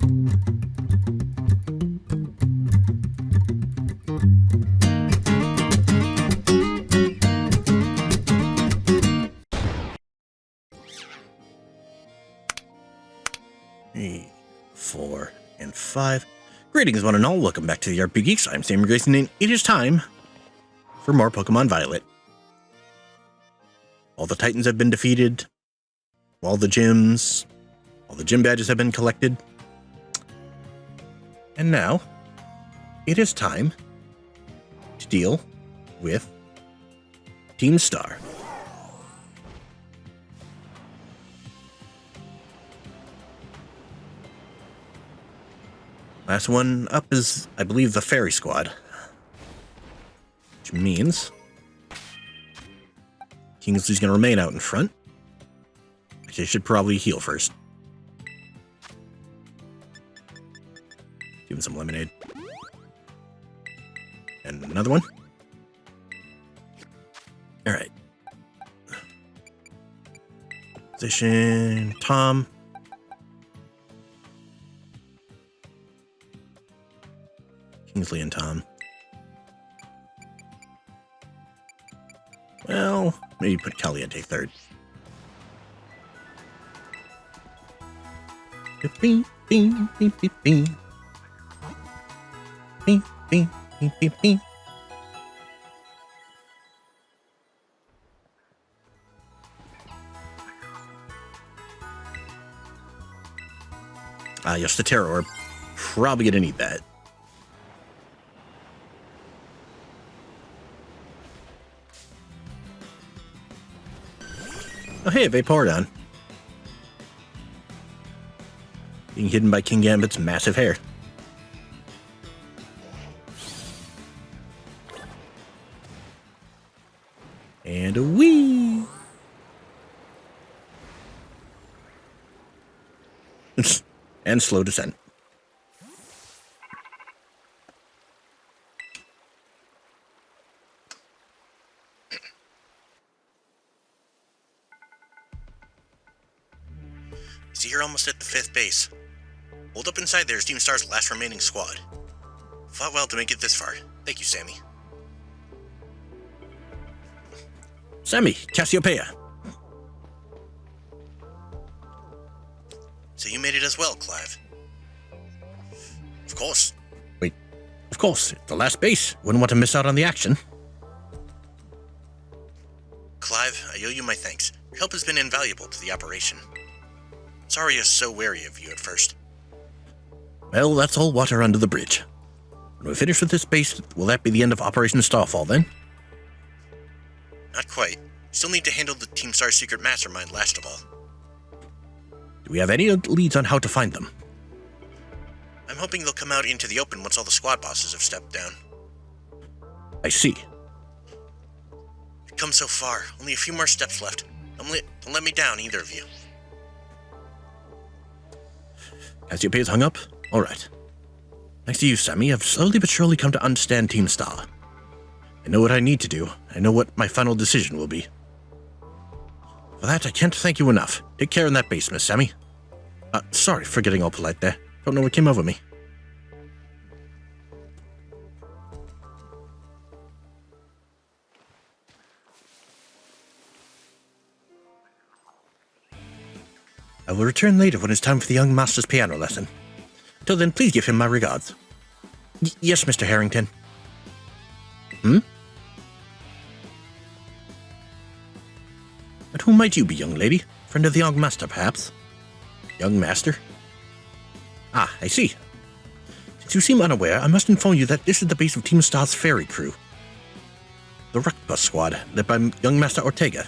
Three, 4, and 5. Greetings, one and all. Welcome back to the RP Geeks. I'm Sam Grayson, and it is time for more Pokemon Violet. All the Titans have been defeated. All the gym badges have been collected. And now, it is time to deal with Team Star. Last one up is, I believe, the Fairy Squad. Which means Kingsley's going to remain out in front. Actually, I should probably heal first. Give him some lemonade. And another one. Alright. Position Tom. Kingsley and Tom. Well, maybe put Caliente third. Bing, bing, bing, bing, bing. Bing, bing, bing, bing, bing. Yes, the Terror Orb. Probably gonna need that. Oh, hey, Vaporeon. Being hidden by King Gambit's massive hair. And a wee. And slow descent. So you're almost at the 5th base. Hold up inside there is Team Star's last remaining squad. Fought well to make it this far. Thank you, Sammy. Sammy, Cassiopeia. So you made it as well, Clive. Of course. Wait, of course, it's the last base. Wouldn't want to miss out on the action. Clive, I owe you my thanks. Your help has been invaluable to the operation. Sorry I was so wary of you at first. Well, that's all water under the bridge. When we finish with this base, will that be the end of Operation Starfall then? Not quite. Still need to handle the Team Star secret mastermind last of all. Do we have any leads on how to find them? I'm hoping they'll come out into the open once all the squad bosses have stepped down. I see. We've come so far. Only a few more steps left. Don't let me down, either of you. Cassiopeia's hung up? Alright. Thanks to you, Sammy, I've slowly but surely come to understand Team Star. I know what I need to do. I know what my final decision will be. For that, I can't thank you enough. Take care in that base, Miss Sammy. Sorry for getting all polite there. Don't know what came over me. I will return later when it's time for the young master's piano lesson. Until then, please give him my regards. Yes, Mr. Harrington. But who might you be, young lady? Friend of the young master, perhaps? Young master? Ah, I see. Since you seem unaware, I must inform you that this is the base of Team Star's Fairy Crew. The Ruckbus Squad, led by young Master Ortega.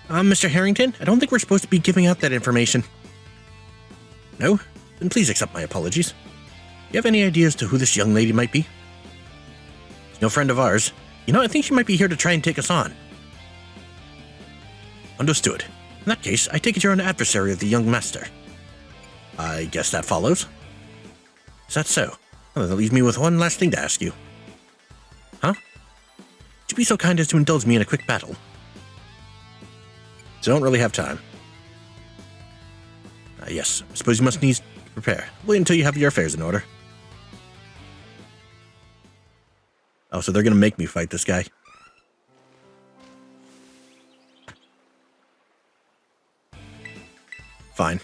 Mr. Harrington, I don't think we're supposed to be giving out that information. No? Then please accept my apologies. Do you have any ideas to who this young lady might be? She's no friend of ours. You know, I think she might be here to try and take us on. Understood. In that case, I take it you're an adversary of the young master. I guess that follows. Is that so? Well, that leaves me with one last thing to ask you. Huh? Would you be so kind as to indulge me in a quick battle? Don't really have time. Yes, I suppose you must needs Prepare. Wait until you have your affairs in order. Oh, so they're gonna make me fight this guy. Fine.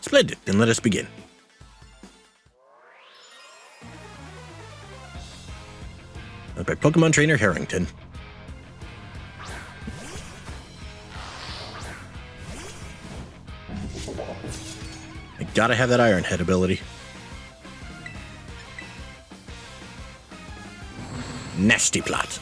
Splendid, then let us begin. By Pokemon Trainer Harrington. I gotta have that Iron Head ability. Nasty plot.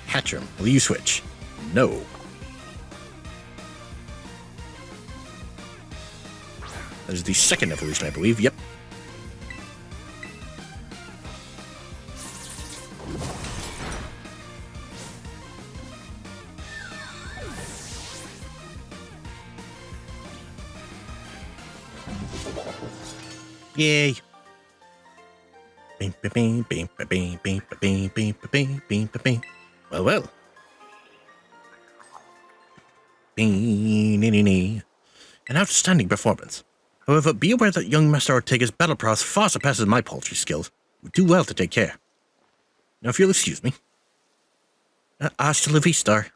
Hatcham, will you switch? No. That is the second evolution, I believe. Yep. Yay. Well, well. An outstanding performance. However, be aware that young Master Ortega's battle prowess far surpasses my paltry skills. You do well to take care. Now, if you'll excuse me. Hasta la vista.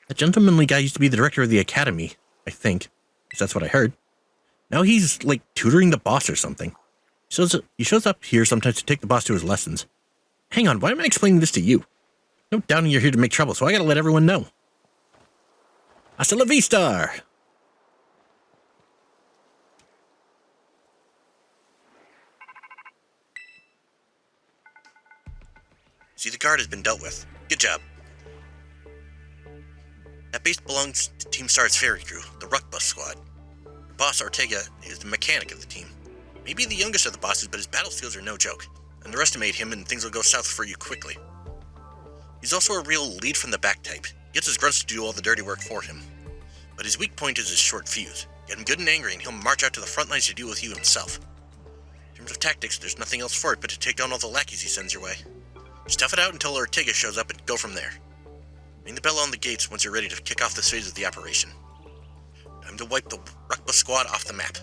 That gentlemanly guy used to be the director of the academy, I think. That's what I heard. Now he's, like, tutoring the boss or something. He shows up here sometimes to take the boss to his lessons. Hang on, why am I explaining this to you? No doubting you're here to make trouble, so I gotta let everyone know. Hasta la vista! See, the guard has been dealt with. Good job. That base belongs to Team Star's ferry crew, the Ruck Bus Squad. Boss Ortega is the mechanic of the team. Maybe the youngest of the bosses, but his battle skills are no joke. Underestimate him and things will go south for you quickly. He's also a real lead from the back type. He gets his grunts to do all the dirty work for him. But his weak point is his short fuse. Get him good and angry and he'll march out to the front lines to deal with you himself. In terms of tactics, there's nothing else for it but to take down all the lackeys he sends your way. Just tough it out until Ortega shows up and go from there. Ring the bell on the gates once you're ready to kick off this phase of the operation. Time to wipe the Ruckbus Squad off the map.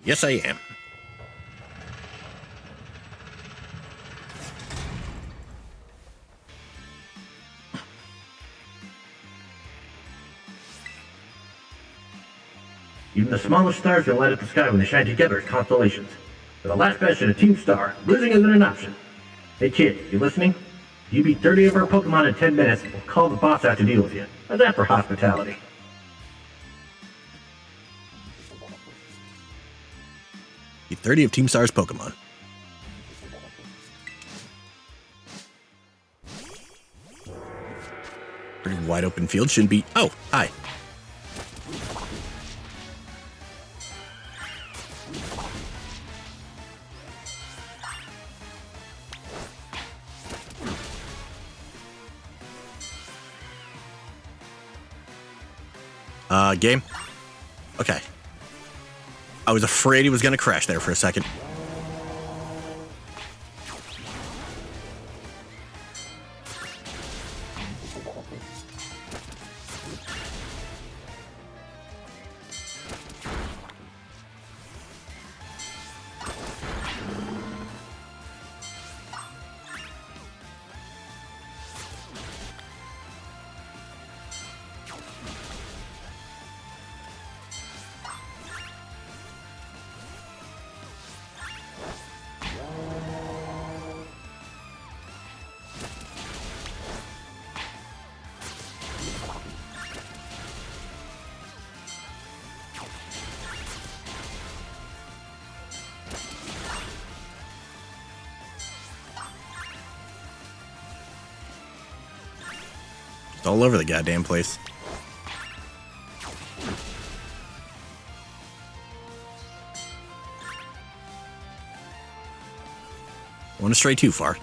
Yes, I am. Even the smallest stars can light up the sky when they shine together as constellations. For the last bastion of Team Star, losing isn't an option. Hey kid, you listening? If you beat 30 of our Pokemon in 10 minutes, we'll call the boss out to deal with you. How's that for hospitality? Beat 30 of Team Star's Pokemon. Pretty wide open field, shouldn't be... Oh, hi. Game? Okay. I was afraid he was going to crash there for a second. All over the goddamn place. Don't want to stray too far.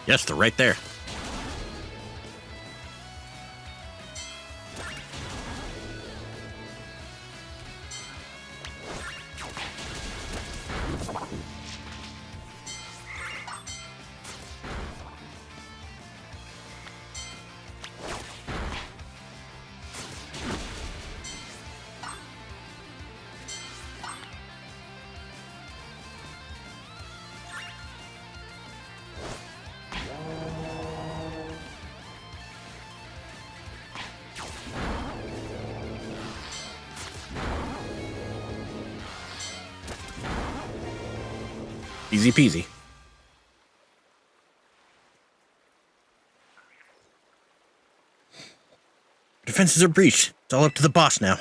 Yes, they're right there. Easy peasy. Defenses are breached. It's all up to the boss now.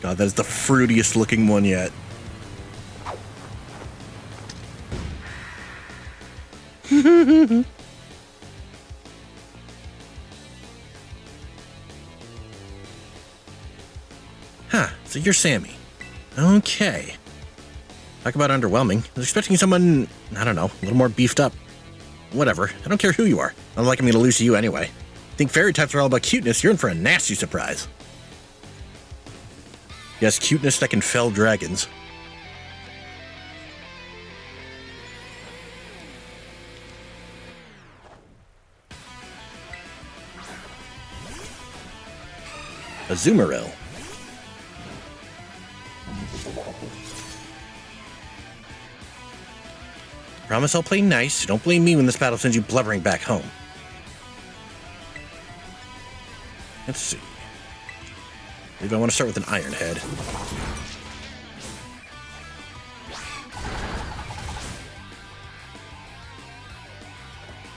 God, that is the fruitiest looking one yet. Huh, so you're Sammy. Okay. Talk about underwhelming. I was expecting someone, I don't know, a little more beefed up. Whatever, I don't care who you are. I don't like I'm gonna lose to you anyway. Think fairy types are all about cuteness, you're in for a nasty surprise. Yes, cuteness that can fell dragons. Azumarill. Promise I'll play nice. Don't blame me when this battle sends you blubbering back home. Let's see. Maybe I want to start with an Iron Head.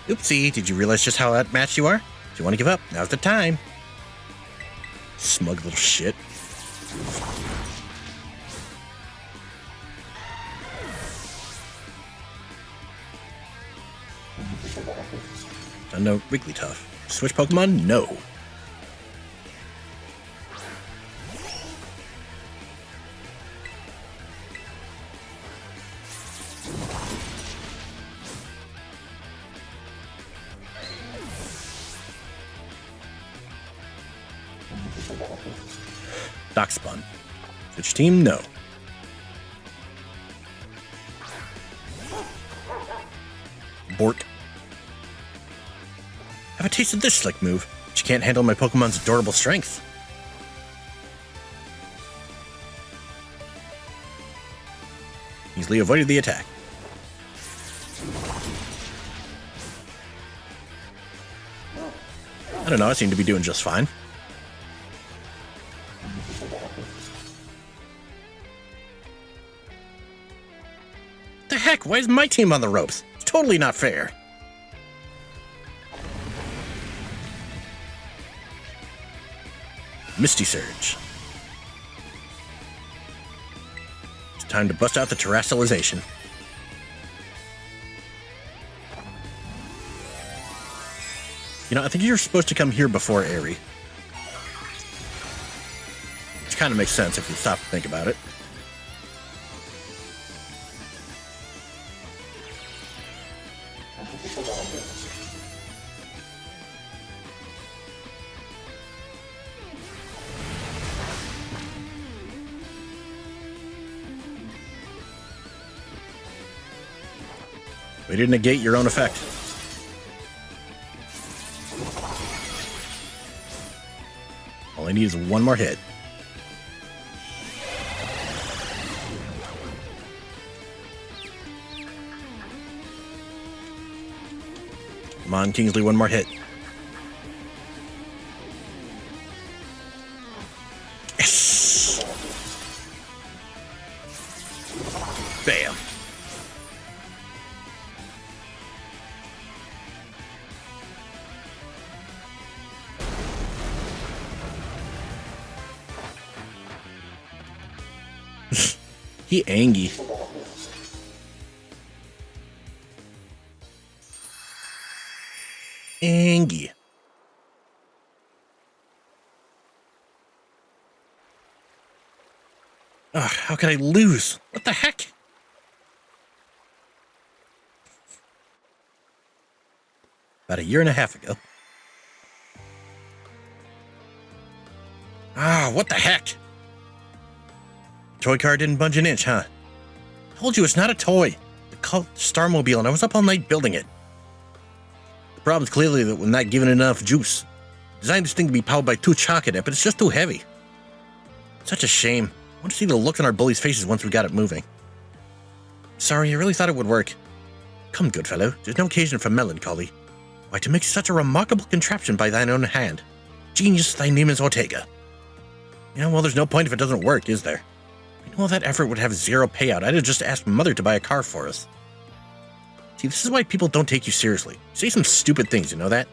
Oopsie, did you realize just how outmatched you are? If you want to give up, now's the time. Smug little shit. No, Wigglytuff. Switch Pokemon? No. Darkspawn. Switch team? No. Bork. Have a taste of this slick move, but you can't handle my Pokemon's adorable strength. Easily avoided the attack. I don't know, I seem to be doing just fine. The heck, why is my team on the ropes? It's totally not fair. Misty Surge. It's time to bust out the Terastallization. You know, I think you're supposed to come here before Aerie. Which kind of makes sense if you stop to think about it. Way to negate your own effect. All I need is one more hit. Come on, Kingsley, one more hit. Bam. He angry. Angie. Ugh, how could I lose? What the heck? About a year and a half ago. What the heck? Toy car didn't budge an inch, huh? I told you it's not a toy. It's called Starmobile, and I was up all night building it. The problem's clearly that we're not giving it enough juice. Designed this thing to be powered by 2 Choconet, but it's just too heavy. Such a shame. I want to see the look on our bullies' faces once we got it moving. Sorry, I really thought it would work. Come, good fellow, there's no occasion for melancholy. Why, to make such a remarkable contraption by thine own hand. Genius, thy name is Ortega. Yeah, well, there's no point if it doesn't work, is there? I know all that effort would have zero payout. I'd have just asked Mother to buy a car for us. See, this is why people don't take you seriously. You say some stupid things, you know that?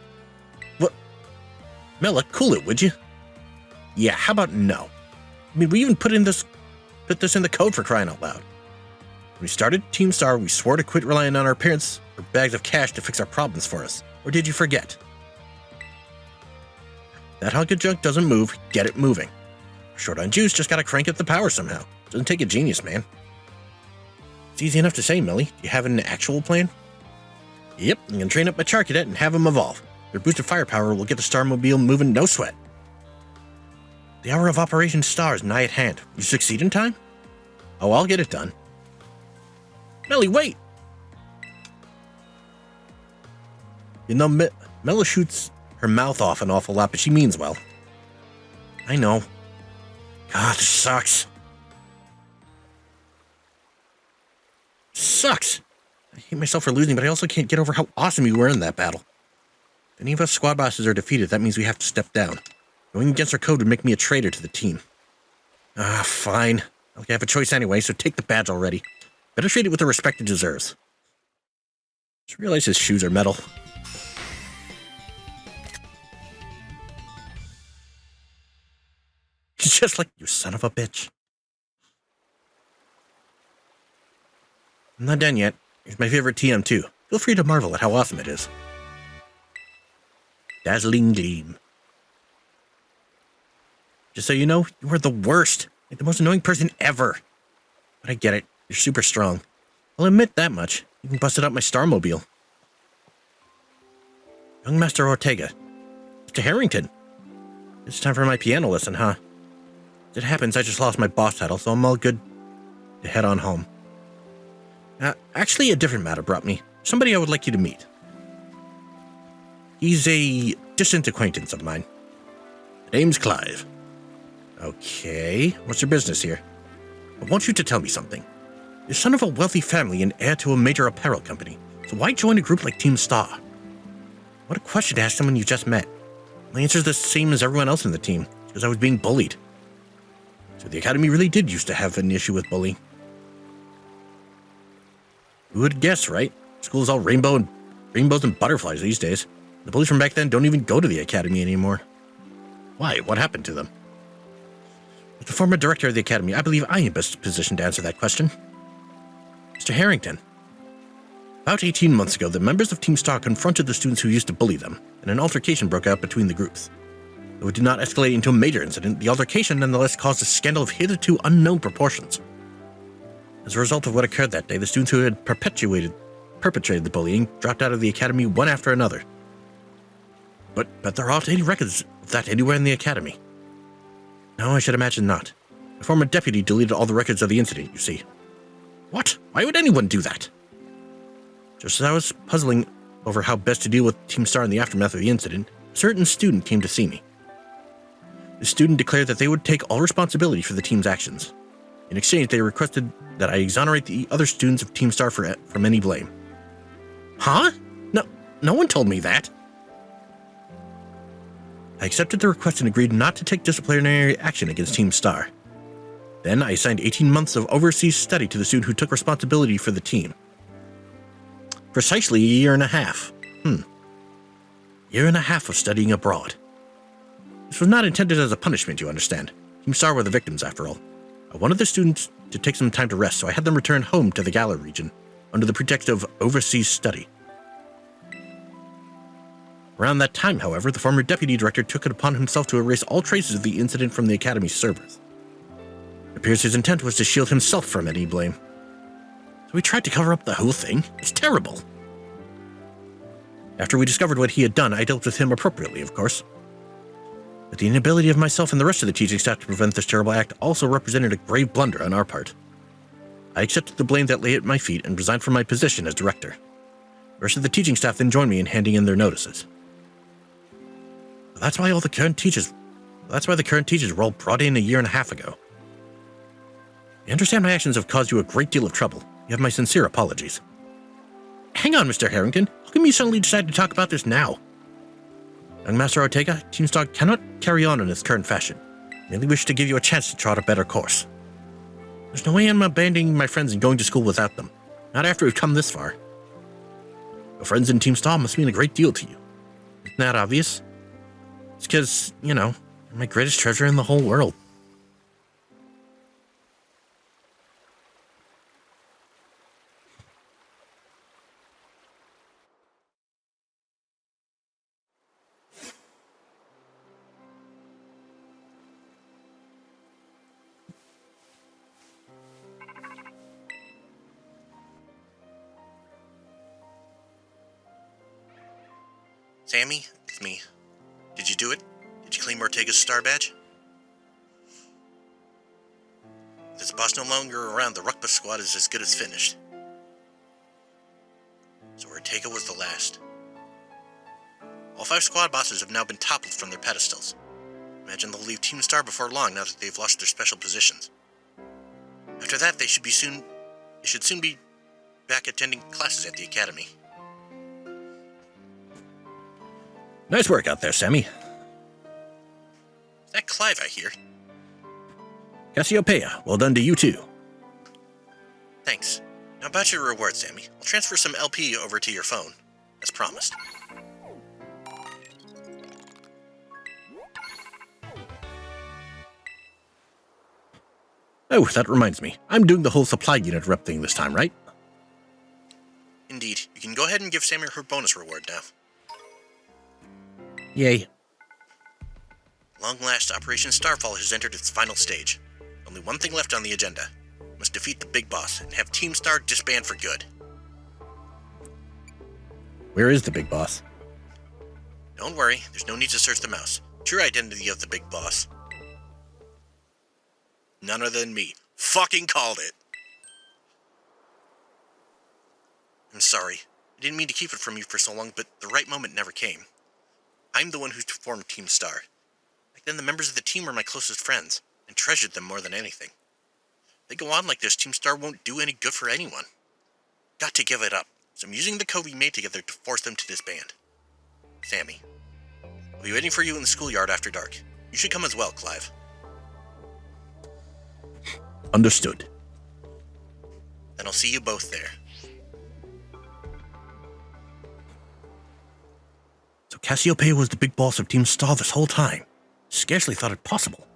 What? Mela, cool it, would you? Yeah, how about no? I mean, we even put this in the code, for crying out loud. When we started Team Star, we swore to quit relying on our parents for bags of cash to fix our problems for us. Or did you forget? That hunk of junk doesn't move, get it moving. Short on juice, just gotta crank up the power somehow. Doesn't take a genius, man. It's easy enough to say, Millie. Do you have an actual plan? Yep, I'm gonna train up my Charcadet and have them evolve. Their boosted firepower will get the Starmobile moving, no sweat. The hour of Operation Star is nigh at hand. You succeed in time? Oh, I'll get it done. Millie, wait! You know, Mela shoots her mouth off an awful lot, but she means well. I know. God, this sucks. Sucks! I hate myself for losing, but I also can't get over how awesome you were in that battle. If any of us squad bosses are defeated, that means we have to step down. Going against our code would make me a traitor to the team. Fine. I have a choice anyway, so take the badge already. Better treat it with the respect it deserves. Just realize his shoes are metal. He's just like, you son of a bitch. I'm not done yet. Here's my favorite TM2. Feel free to marvel at how awesome it is. Dazzling Gleam. Just so you know, you are the worst. Like the most annoying person ever. But I get it. You're super strong. I'll admit that much. You even busted up my Starmobile. Young Master Ortega. Mr. Harrington. It's time for my piano lesson, huh? As it happens, I just lost my boss title, so I'm all good to head on home. Actually, a different matter brought me. Somebody I would like you to meet. He's a distant acquaintance of mine. The name's Clive. Okay, what's your business here? I want you to tell me something. You're son of a wealthy family and heir to a major apparel company, so why join a group like Team Star? What a question to ask someone you just met. My answer's the same as everyone else in the team, because I was being bullied. So the Academy really did used to have an issue with bullying. Who would guess, right? School's all rainbows and butterflies these days. The bullies from back then don't even go to the Academy anymore. Why? What happened to them? As the former director of the Academy, I believe I am best positioned to answer that question. Mr. Harrington. About 18 months ago, the members of Team Star confronted the students who used to bully them, and an altercation broke out between the groups. Though it did not escalate into a major incident, the altercation nonetheless caused a scandal of hitherto unknown proportions. As a result of what occurred that day, the students who had perpetrated the bullying dropped out of the Academy one after another. But there aren't any records of that anywhere in the Academy. No, I should imagine not. The former deputy deleted all the records of the incident, you see. What? Why would anyone do that? Just as I was puzzling over how best to deal with Team Star in the aftermath of the incident, a certain student came to see me. The student declared that they would take all responsibility for the team's actions. In exchange, they requested that I exonerate the other students of Team Star from any blame. Huh? No one told me that. I accepted the request and agreed not to take disciplinary action against Team Star. Then I assigned 18 months of overseas study to the student who took responsibility for the team. Precisely a year and a half. Year and a half of studying abroad. This was not intended as a punishment, you understand. Team Star were the victims, after all. I wanted the students to take some time to rest, so I had them return home to the Galar region, under the pretext of overseas study. Around that time, however, the former deputy director took it upon himself to erase all traces of the incident from the Academy's servers. It appears his intent was to shield himself from any blame. So we tried to cover up the whole thing. It's terrible. After we discovered what he had done, I dealt with him appropriately, of course. But the inability of myself and the rest of the teaching staff to prevent this terrible act also represented a grave blunder on our part. I accepted the blame that lay at my feet and resigned from my position as director. The rest of the teaching staff then joined me in handing in their notices. That's why the current teachers were all brought in a year and a half ago. I understand my actions have caused you a great deal of trouble. You have my sincere apologies. Hang on, Mr. Harrington. How come you suddenly decided to talk about this now? Young Master Ortega, Team Star cannot carry on in its current fashion. I merely wish to give you a chance to chart a better course. There's no way I'm abandoning my friends and going to school without them. Not after we've come this far. Your friends in Team Star must mean a great deal to you. Isn't that obvious? It's because, you're my greatest treasure in the whole world. Sammy, it's me. Did you do it? Did you claim Ortega's star badge? If this boss no longer around, the Rukba squad is as good as finished. So Ortega was the last. All 5 squad bosses have now been toppled from their pedestals. Imagine they'll leave Team Star before long now that they've lost their special positions. After that, they should soon be back attending classes at the academy. Nice work out there, Sammy. Is that Clive I hear? Cassiopeia, well done to you too. Thanks. Now about your reward, Sammy. I'll transfer some LP over to your phone, as promised. Oh, that reminds me. I'm doing the whole supply unit rep thing this time, right? Indeed. You can go ahead and give Sammy her bonus reward now. Yay. Long last, Operation Starfall has entered its final stage. Only one thing left on the agenda. We must defeat the big boss and have Team Star disband for good. Where is the big boss? Don't worry, there's no need to search the mouse. True identity of the big boss. None other than me. Fucking called it! I'm sorry. I didn't mean to keep it from you for so long, but the right moment never came. I'm the one who formed Team Star. Back then, the members of the team were my closest friends, and treasured them more than anything. If they go on like this, Team Star won't do any good for anyone. Got to give it up, so I'm using the code we made together to force them to disband. Sammy. I'll be waiting for you in the schoolyard after dark. You should come as well, Clive. Understood. Then I'll see you both there. So Cassiopeia was the big boss of Team Star this whole time. Scarcely thought it possible.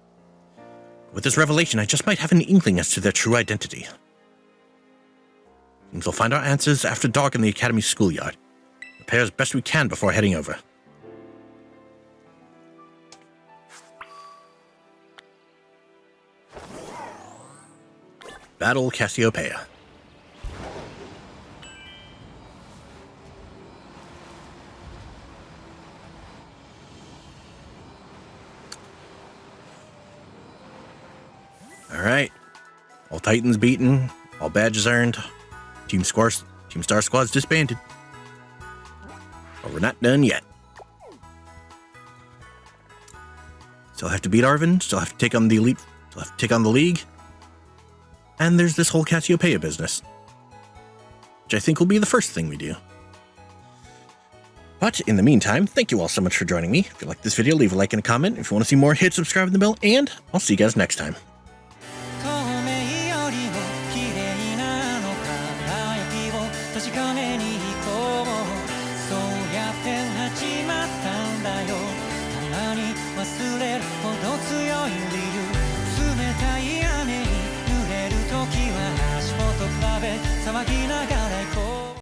With this revelation, I just might have an inkling as to their true identity. Seems we'll find our answers after dark in the Academy schoolyard. Prepare as best we can before heading over. Battle Cassiopeia. Alright. All Titans beaten, all badges earned, Team Star Squad's disbanded. But we're not done yet. Still have to beat Arven, still have to take on the Elite, still have to take on the League. And there's this whole Cassiopeia business, which I think will be the first thing we do. But in the meantime, thank you all so much for joining me. If you like this video, leave a like and a comment. If you want to see more, hit subscribe and the bell, and I'll see you guys next time. 確かめに